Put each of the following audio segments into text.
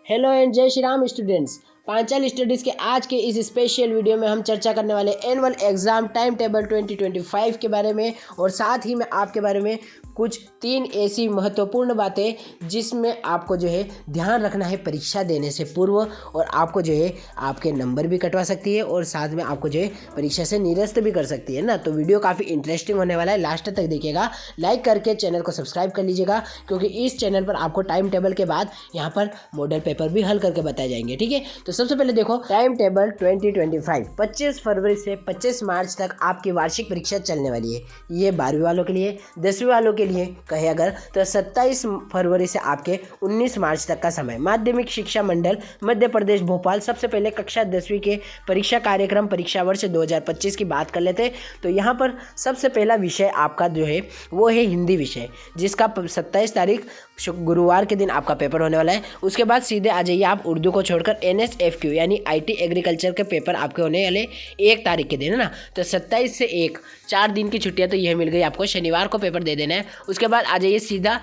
Hello and जय Shri Ram students. Panchal studies के आज के इस स्पेशल वीडियो में हम चर्चा करने वाले एनुअल एग्ज़ाम टाइम टेबल 2025 के बारे में, और साथ ही मैं आपके बारे में कुछ 3 ऐसी महत्वपूर्ण बातें जिसमें आपको जो है ध्यान रखना है परीक्षा देने से पूर्व, और आपको जो है आपके नंबर भी कटवा सकती है और साथ में आपको जो है परीक्षा से निरस्त भी कर सकती है ना। तो वीडियो काफ़ी इंटरेस्टिंग होने वाला है, लास्ट तक देखिएगा। लाइक करके चैनल को सब्सक्राइब कर लीजिएगा, क्योंकि इस चैनल पर आपको टाइम टेबल के बाद यहाँ पर मॉडल पेपर भी हल करके बताए जाएंगे। ठीक है, तो सबसे पहले देखो टाइम टेबल 2025 25 फरवरी से 25 मार्च तक आपकी वार्षिक परीक्षा चलने वाली है। ये 12वीं वालों के लिए, 10वीं वालों के लिए कहे अगर तो 27 फरवरी से आपके 19 मार्च तक का समय। माध्यमिक शिक्षा मंडल मध्य प्रदेश भोपाल, सबसे पहले कक्षा 10वीं के परीक्षा कार्यक्रम परीक्षा वर्ष 2025 की बात कर लेते हैं। तो यहाँ पर सबसे पहला विषय आपका जो है वो है हिंदी विषय, जिसका 27 तारीख गुरुवार के दिन आपका पेपर होने वाला है। उसके बाद सीधे आ जाइए आप उर्दू को छोड़कर NSFQ यानी IT एग्रीकल्चर के पेपर आपके होने वाले 1 तारीख के दिन है ना। तो 27 से 1 4 दिन की छुट्टियां तो यह मिल गई आपको, शनिवार को पेपर दे देना है। उसके बाद आ जाइए सीधा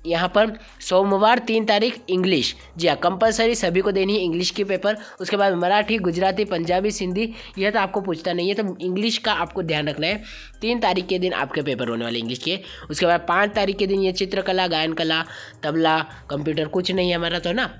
यहाँ पर सोमवार 3 तारीख इंग्लिश, जी हाँ कंपलसरी सभी को देनी है इंग्लिश की पेपर। उसके बाद मराठी, गुजराती, पंजाबी, सिंधी, यह तो आपको पूछता नहीं है, तो इंग्लिश का आपको ध्यान रखना है। 3 तारीख के दिन आपके पेपर होने वाले इंग्लिश के। उसके बाद 5 तारीख के दिन ये चित्रकला, गायन कला, तबला, कंप्यूटर कुछ नहीं है हमारा तो ना।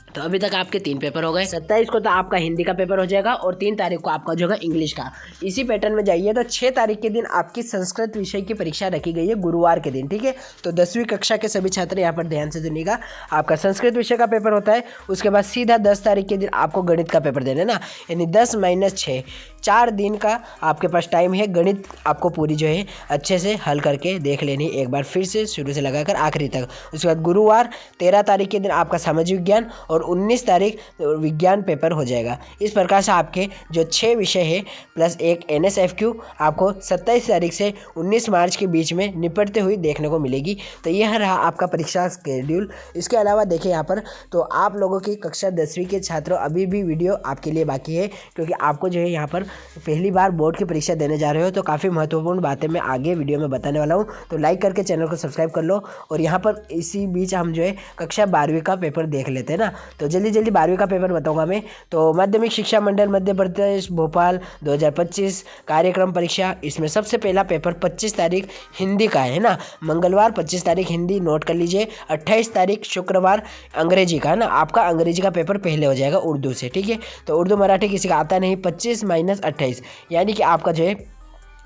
तो अभी तक आपके 3 पेपर हो गए। 27 को तो आपका हिंदी का पेपर हो जाएगा और 3 तारीख को आपका जो है इंग्लिश का। इसी पैटर्न में जाइए तो 6 तारीख के दिन आपकी संस्कृत विषय की परीक्षा रखी गई है गुरुवार के दिन। ठीक है, तो 10वीं कक्षा के सभी छात्र यहाँ पर ध्यान से सुनिएगा, आपका संस्कृत विषय का पेपर होता है। उसके बाद सीधा 10 तारीख के दिन आपको गणित का पेपर देना है ना, यानी 10 - 6 4 दिन का आपके पास टाइम है। गणित आपको पूरी जो है अच्छे से हल करके देख लेनी एक बार फिर से शुरू से लगाकर आखिरी तक। उसके बाद गुरुवार 13 तारीख के दिन आपका सामाजिक विज्ञान और 19 तारीख विज्ञान पेपर हो जाएगा। इस प्रकार से आपके जो 6 विषय है प्लस एक NSFQ आपको 27 तारीख से 19 मार्च के बीच में निपटते हुए देखने को मिलेगी। तो यह रहा आपका परीक्षा शेड्यूल। इसके अलावा देखिए यहाँ पर तो आप लोगों की कक्षा 10वीं के छात्रों अभी भी वीडियो आपके लिए बाकी है, क्योंकि आपको जो है यहाँ पर पहली बार बोर्ड की परीक्षा देने जा रहे हो, तो काफ़ी महत्वपूर्ण बातें मैं आगे वीडियो में बताने वाला हूँ। तो लाइक करके चैनल को सब्सक्राइब कर लो। और यहाँ पर इसी बीच हम जो है कक्षा 12वीं का पेपर देख लेते हैं ना। तो जल्दी 12वीं का पेपर बताऊंगा मैं। तो माध्यमिक शिक्षा मंडल मध्य प्रदेश भोपाल 2025 कार्यक्रम परीक्षा, इसमें सबसे पहला पेपर 25 तारीख हिंदी का है ना, मंगलवार 25 तारीख हिंदी नोट कर लीजिए। 28 तारीख शुक्रवार अंग्रेजी का है ना, आपका अंग्रेजी का पेपर पहले हो जाएगा उर्दू से। ठीक है, तो उर्दू मराठी किसी का आता नहीं। 25 - 28 यानी कि आपका जो है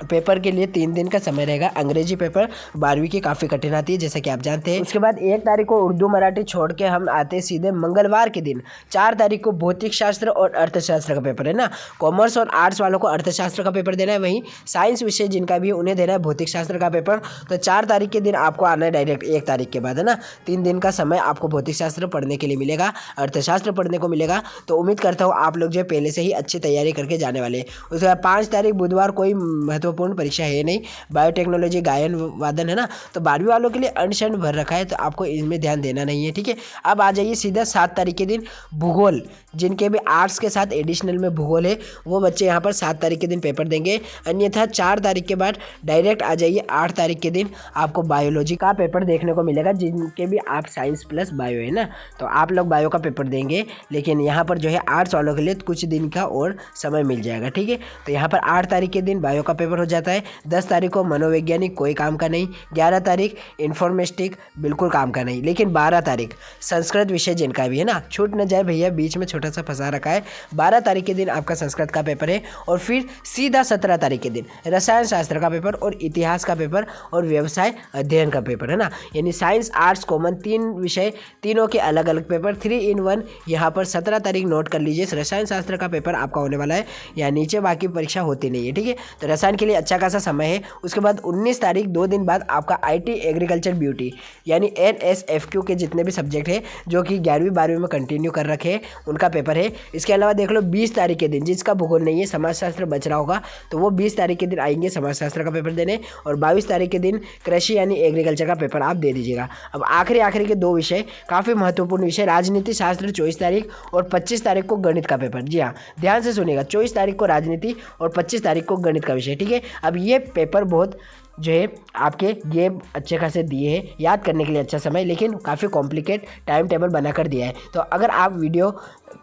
पेपर के लिए 3 दिन का समय रहेगा। अंग्रेजी पेपर 12वीं की काफ़ी कठिन आती है जैसे कि आप जानते हैं। उसके बाद 1 तारीख को उर्दू मराठी छोड़ के हम आते हैं सीधे मंगलवार के दिन 4 तारीख को भौतिक शास्त्र और अर्थशास्त्र का पेपर है ना। कॉमर्स और आर्ट्स वालों को अर्थशास्त्र का पेपर देना है, वहीं साइंस विषय जिनका भी उन्हें देना है भौतिक शास्त्र का पेपर। तो 4 तारीख के दिन आपको आना है डायरेक्ट 1 तारीख के बाद है ना। 3 दिन का समय आपको भौतिक शास्त्र पढ़ने के लिए मिलेगा, अर्थशास्त्र पढ़ने को मिलेगा। तो उम्मीद करता हूँ आप लोग जो पहले से ही अच्छी तैयारी करके जाने वाले हैं। उसके बाद 5 तारीख बुधवार कोई महत्वपूर्ण परीक्षा है नहीं, बायोटेक्नोलॉजी गायन वादन है ना। तो 12वीं वालों के लिए अनशन भर रखा है, तो आपको इसमें ध्यान देना नहीं है। ठीक है, अब आ जाइए सीधा 7 तारीख के दिन भूगोल, जिनके भी आर्ट्स के साथ एडिशनल में भूगोल है वो बच्चे यहाँ पर 7 तारीख के दिन पेपर देंगे। अन्यथा 4 तारीख के बाद डायरेक्ट आ जाइए 8 तारीख के दिन आपको बायोलॉजी का पेपर देखने को मिलेगा, जिनके भी आप साइंस प्लस बायो है ना। तो आप लोग बायो का पेपर देंगे, लेकिन यहाँ पर जो है आर्ट्स वालों के लिए कुछ दिन का और समय मिल जाएगा। ठीक है, तो यहाँ पर 8 तारीख के दिन बायो का पेपर हो जाता है। 10 तारीख को मनोवैज्ञानिक कोई काम का नहीं। 11 तारीख इन्फॉर्मेस्टिक बिल्कुल काम का नहीं। लेकिन 12 तारीख संस्कृत विषय जिनका भी है ना, छूट न जाए भैया, बीच में छोटा सा फंसा रखा है। 12 तारीख के दिन आपका संस्कृत का पेपर है। और फिर सीधा 17 तारीख के दिन रसायन शास्त्र का पेपर और इतिहास का पेपर और व्यवसाय अध्ययन का पेपर है ना। यानी साइंस आर्ट्स कॉमन 3 विषय, तीनों के अलग अलग पेपर 3 in 1 यहाँ पर 17 तारीख नोट कर लीजिए। रसायन शास्त्र का पेपर आपका होने वाला है, या नीचे बाकी परीक्षा होती नहीं है। ठीक है, तो रसायन के लिए अच्छा खासा समय है। उसके बाद 19 तारीख 2 दिन बाद आपका IT एग्रीकल्चर ब्यूटी यानी NSFQ के जितने भी सब्जेक्ट है जो कि 11वीं 12वीं में कंटिन्यू कर रखे हैं उनका पेपर है। इसके अलावा देख लो 20 तारीख के दिन जिसका भूगोल नहीं है, समाजशास्त्र बच रहा होगा, तो वो 20 तारीख के दिन आएंगे समाजशास्त्र का पेपर देने। और 22 तारीख के दिन कृषि यानी एग्रीकल्चर का पेपर आप दे दीजिएगा। अब आखिरी के 2 विषय काफ़ी महत्वपूर्ण विषय, राजनीति शास्त्र 24 तारीख और 25 तारीख को गणित का पेपर। जी हाँ, ध्यान से सुनिएगा, 24 तारीख को राजनीति और 25 तारीख को गणित का विषय। ठीक है, है। अब ये पेपर बहुत जो है आपके गेम अच्छे खासे दिए हैं, याद करने के लिए अच्छा समय, लेकिन काफ़ी कॉम्प्लिकेट टाइम टेबल बनाकर दिया है। तो अगर आप वीडियो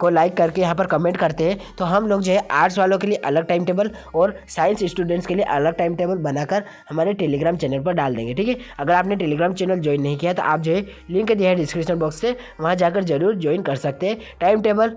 को लाइक करके यहाँ पर कमेंट करते हैं तो हम लोग जो है आर्ट्स वालों के लिए अलग टाइम टेबल और साइंस स्टूडेंट्स के लिए अलग टाइम टेबल बनाकर हमारे टेलीग्राम चैनल पर डाल देंगे, ठीक है। अगर आपने टेलीग्राम चैनल ज्वाइन नहीं किया तो आप जो है लिंक दिया है डिस्क्रिप्शन बॉक्स से, वहाँ जाकर जरूर ज्वाइन कर सकते हैं। टाइम टेबल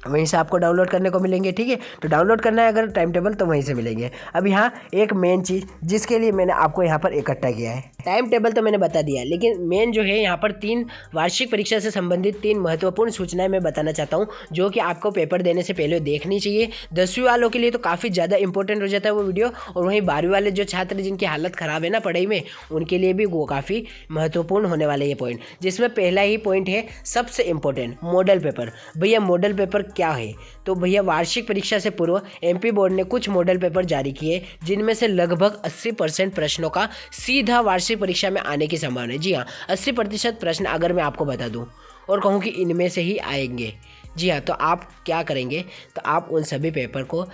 वहीं से आपको डाउनलोड करने को मिलेंगे, ठीक है। तो डाउनलोड करना है अगर टाइम टेबल तो वहीं से मिलेंगे। अब यहाँ एक मेन चीज़ जिसके लिए मैंने आपको यहाँ पर इकट्ठा किया है, टाइम टेबल तो मैंने बता दिया, लेकिन मेन जो है यहाँ पर 3 वार्षिक परीक्षा से संबंधित 3 महत्वपूर्ण सूचनाएं मैं बताना चाहता हूँ, जो कि आपको पेपर देने से पहले देखनी चाहिए। 10वीं वालों के लिए तो काफ़ी ज़्यादा इंपॉर्टेंट हो जाता है वो वीडियो, और वहीं 12वीं वाले जो छात्र जिनकी हालत ख़राब है ना पढ़ाई में, उनके लिए भी वो काफ़ी महत्वपूर्ण होने वाला ये पॉइंट, जिसमें पहला ही पॉइंट है सबसे इम्पोर्टेंट, मॉडल पेपर। भैया मॉडल पेपर क्या है? तो भैया वार्षिक परीक्षा से पूर्व एमपी बोर्ड ने कुछ मॉडल पेपर जारी किए, जिनमें से लगभग 80% प्रश्नों का सीधा वार्षिक परीक्षा में आने की संभावना है। जी हाँ, 80% प्रश्न अगर मैं आपको बता दूं और कहूं कि इनमें से ही आएंगे, जी हाँ, तो आप क्या करेंगे, तो आप उन सभी पेपर को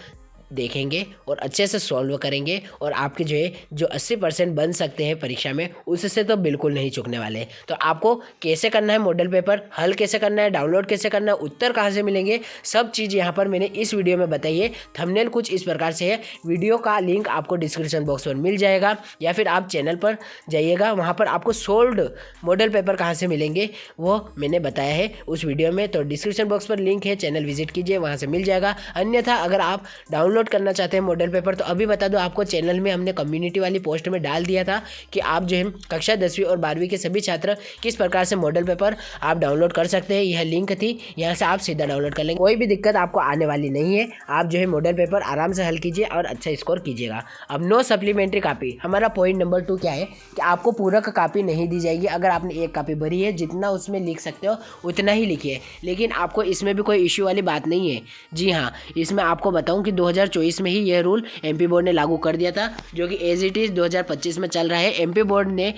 देखेंगे और अच्छे से सॉल्व करेंगे, और आपके जो है जो 80% बन सकते हैं परीक्षा में, उससे तो बिल्कुल नहीं चूकने वाले। तो आपको कैसे करना है मॉडल पेपर, हल कैसे करना है, डाउनलोड कैसे करना है, उत्तर कहाँ से मिलेंगे, सब चीज़ यहाँ पर मैंने इस वीडियो में बताई है। थंबनेल कुछ इस प्रकार से है, वीडियो का लिंक आपको डिस्क्रिप्शन बॉक्स पर मिल जाएगा, या फिर आप चैनल पर जाइएगा, वहाँ पर आपको सोल्ड मॉडल पेपर कहाँ से मिलेंगे वो मैंने बताया है उस वीडियो में। तो डिस्क्रिप्शन बॉक्स पर लिंक है, चैनल विजिट कीजिए, वहाँ से मिल जाएगा। अन्यथा अगर आप डाउनलोड करना चाहते हैं मॉडल पेपर, तो अभी बता दो आपको, चैनल में हमने कम्युनिटी वाली पोस्ट में डाल दिया था कि आप जो है कक्षा 10वीं और 12वीं के सभी छात्र किस प्रकार से मॉडल पेपर आप डाउनलोड कर सकते हैं। यह लिंक थी, यहाँ से आप सीधा डाउनलोड कर लेंगे, कोई भी दिक्कत आपको आने वाली नहीं है। आप जो है मॉडल पेपर आराम से हल कीजिए और अच्छा स्कोर कीजिएगा। अब नो सप्लीमेंट्री कॉपी, हमारा पॉइंट नंबर 2 क्या है कि आपको पूरक कॉपी नहीं दी जाएगी। अगर आपने एक कॉपी भरी है, जितना उसमें लिख सकते हो उतना ही लिखिए, लेकिन आपको इसमें भी कोई इश्यू वाली बात नहीं है। जी हाँ, इसमें आपको बताऊं कि 2024 में ही यह रूल एमपी बोर्ड ने लागू कर दिया था, जो कि एज इट इज़ 2025 में चल रहा है। एमपी बोर्ड ने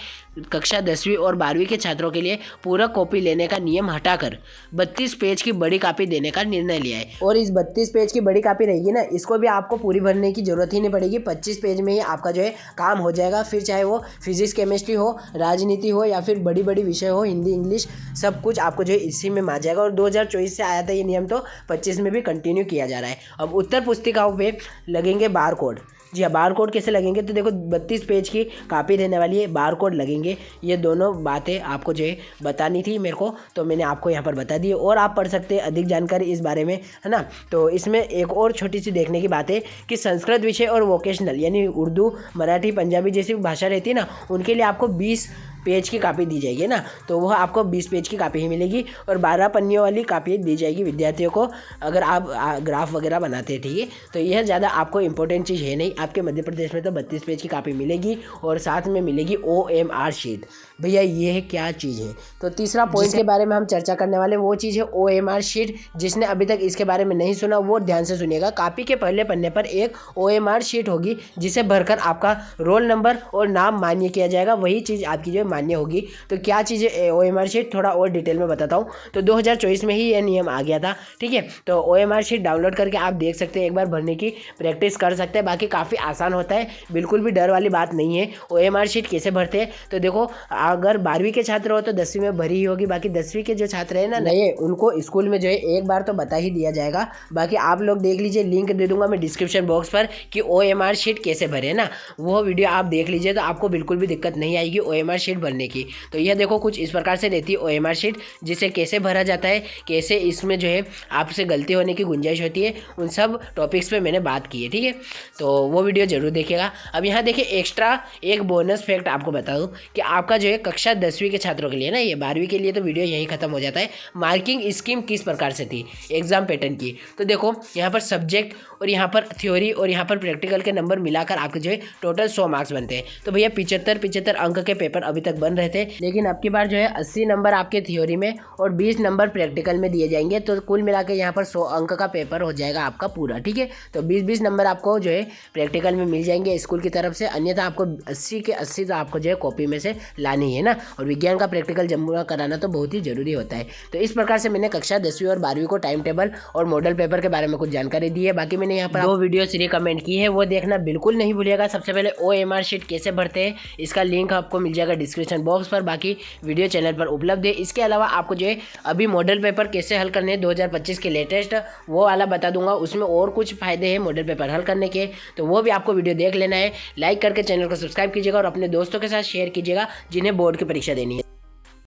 कक्षा 10वीं और 12वीं के छात्रों के लिए पूरक कॉपी लेने का नियम हटाकर 32 पेज की बड़ी कॉपी देने का निर्णय लिया है। और इस 32 पेज की बड़ी कॉपी रहेगी ना, इसको भी आपको पूरी भरने की जरूरत ही नहीं पड़ेगी। 25 पेज में ही आपका जो है काम हो जाएगा। फिर चाहे वो फिजिक्स, केमिस्ट्री हो, राजनीति हो, या फिर बड़ी बड़ी विषय हो, हिंदी, इंग्लिश, सब कुछ आपको जो है इसी में आ जाएगा। और 2024 से आया था ये नियम, तो 25 में भी कंटिन्यू किया जा रहा है। अब उत्तर पुस्तिकाओं पे लगेंगे बार कोड। जी हाँ, बार कोड कैसे लगेंगे, तो देखो 32 पेज की कॉपी रहने वाली है, बार कोड लगेंगे। ये दोनों बातें आपको जो है बतानी थी मेरे को, तो मैंने आपको यहाँ पर बता दी। और आप पढ़ सकते हैं अधिक जानकारी इस बारे में, है ना। तो इसमें एक और छोटी सी देखने की बात है कि संस्कृत विषय और वोकेशनल, यानी उर्दू, मराठी, पंजाबी जैसी भाषा रहती है ना, उनके लिए आपको 20 पेज की कॉपी दी जाएगी ना, तो वह आपको 20 पेज की कॉपी ही मिलेगी। और 12 पन्नियों वाली कॉपी दी जाएगी विद्यार्थियों को, अगर आप ग्राफ वगैरह बनाते हैं, ठीक है। तो यह ज़्यादा आपको इंपॉर्टेंट चीज़ है नहीं। आपके मध्य प्रदेश में तो 32 पेज की कॉपी मिलेगी, और साथ में मिलेगी OMR शीट। भैया ये है क्या चीज़ है, तो तीसरा पॉइंट के बारे में हम चर्चा करने वाले, वो चीज़ है OMR शीट। जिसने अभी तक इसके बारे में नहीं सुना वो ध्यान से सुनिएगा। कॉपी के पहले पन्ने पर एक OMR शीट होगी, जिसे भरकर आपका रोल नंबर और नाम मान्य किया जाएगा, वही चीज़ आपकी जो मान्य होगी। तो क्या चीज़ है OMR शीट, थोड़ा और डिटेल में बताता हूँ। तो 2024 में ही यह नियम आ गया था, ठीक है। तो OMR शीट डाउनलोड करके आप देख सकते हैं, एक बार भरने की प्रैक्टिस कर सकते हैं। बाकी काफ़ी आसान होता है, बिल्कुल भी डर वाली बात नहीं है। OMR शीट कैसे भरते हैं, तो देखो अगर 12वीं के छात्र हो तो 10वीं में भरी ही होगी। बाकी 10वीं के जो छात्र हैं ना नए, उनको स्कूल में जो है एक बार तो बता ही दिया जाएगा। बाकी आप लोग देख लीजिए, लिंक दे दूंगा मैं डिस्क्रिप्शन बॉक्स पर कि OMR शीट कैसे भरे ना, वो वीडियो आप देख लीजिए, तो आपको बिल्कुल भी दिक्कत नहीं आएगी OMR शीट भरने की। तो यह देखो कुछ इस प्रकार से रहती है OMR शीट, जिसे कैसे भरा जाता है, कैसे इसमें जो है आपसे गलती होने की गुंजाइश होती है, उन सब टॉपिक्स पे मैंने बात की है, ठीक है। तो वो वीडियो जरूर देखिएगा। अब यहाँ देखिए एक्स्ट्रा एक बोनस फैक्ट आपको बता दूँ कि आपका जो है कक्षा 10वीं के छात्रों के लिए ना, ये 12वीं के लिए तो वीडियो यहीं खत्म हो जाता है। मार्किंग स्कीम किस प्रकार से थी एग्जाम पैटर्न की, तो देखो यहाँ पर सब्जेक्ट और यहाँ पर थ्योरी और यहाँ पर प्रैक्टिकल के नंबर मिलाकर आपके जो है टोटल 100 मार्क्स बनते हैं। तो भैया 75 अंक के पेपर अभी तक बन रहे थे, लेकिन अब की बार जो है 80 नंबर आपके थ्योरी में और 20 नंबर प्रैक्टिकल में दिए जाएंगे। तो कुल मिला के यहाँ पर 100 अंक का पेपर हो जाएगा आपका पूरा, ठीक है। तो 20-20 नंबर आपको जो है प्रैक्टिकल में मिल जाएंगे स्कूल की तरफ से, अन्यथा आपको 80 के 80 तो आपको जो है कॉपी में से लानी है ना। और विज्ञान का प्रैक्टिकल जमा कराना तो बहुत ही जरूरी होता है। तो इस प्रकार से मैंने कक्षा 10वीं और 12वीं को टाइम टेबल और मॉडल पेपर के बारे में कुछ जानकारी दी है। बाकी मैंने यहाँ पर 2 वीडियोस रिकमेंड की है, वो देखना बिल्कुल नहीं भूलिएगा। सबसे पहले OMR शीट कैसे भरते हैं, इसका लिंक आपको मिल जाएगा डिस्क्रिप्शन बॉक्स पर, बाकी वीडियो चैनल पर उपलब्ध है। इसके अलावा आपको जो है अभी मॉडल पेपर कैसे हल करने हैं 2025 के लेटेस्ट, वो वाला बता दूंगा। उसमें और कुछ फायदे हैं मॉडल पेपर हल करने के, तो वो भी आपको वीडियो देख लेना है। लाइक करके चैनल को सब्सक्राइब कीजिएगा और अपने दोस्तों के साथ शेयर कीजिएगा जिन्हें बोर्ड की परीक्षा देनी है।